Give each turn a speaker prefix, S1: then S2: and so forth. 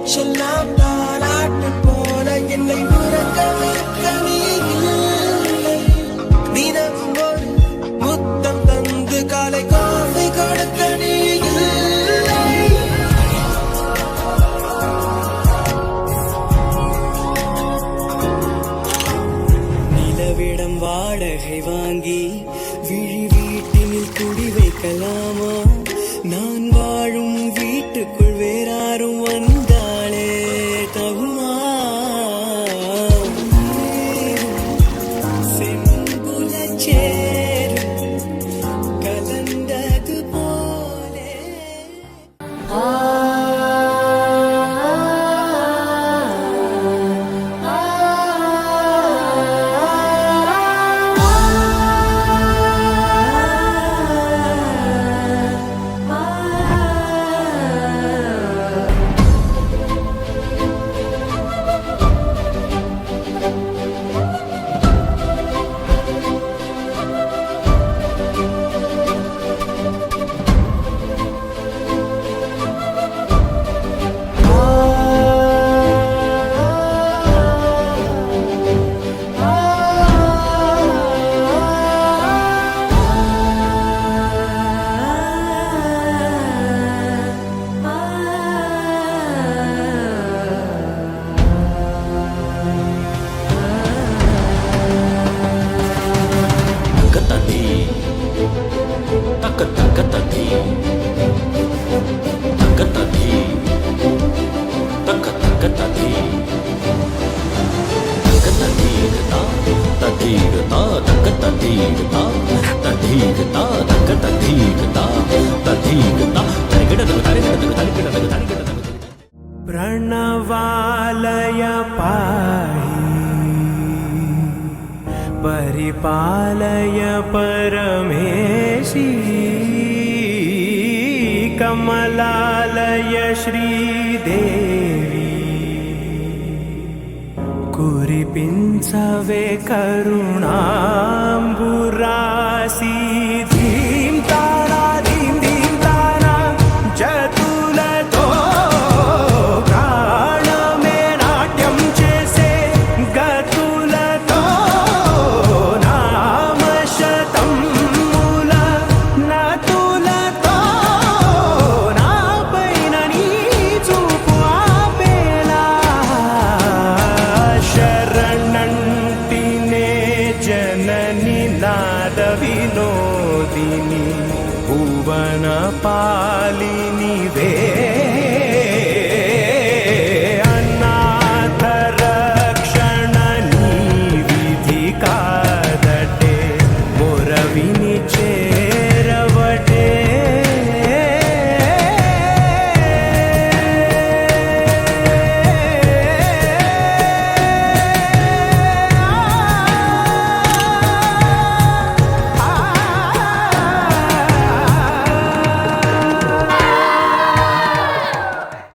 S1: மூச்செல்லாம் தாலாட்டு போல என்னை உறங்க வைக்க நீ இல்லை. தினமும் ஒரு முத்தம் தந்து காலை காஃபி கொடுக்க நீ இல்லை. நிலவிடம் வாடகை வாங்கி விழி வீட்டினில் குடி வைக்கலாமா? நான் வாழும் வீட்டுக்குள் வேறாரும் வந்தாளே தகுமா? செம்புலச்சேரும் கலந்தது போலே. प्रणवालय पाहि परिपालय परमेशी कमलालय श्रीदेवी कुरिपिंचवे करुणांबुरासी धीम तारा धीम धीम तारा जतुलतो प्राणमे नाट्यं चेसे गतुलतो नामशतं मूल नतुलतो नापैन नी चूपु आपेला शरणंटिने जननी नाद विनोदिनी भुवन पालिनी वे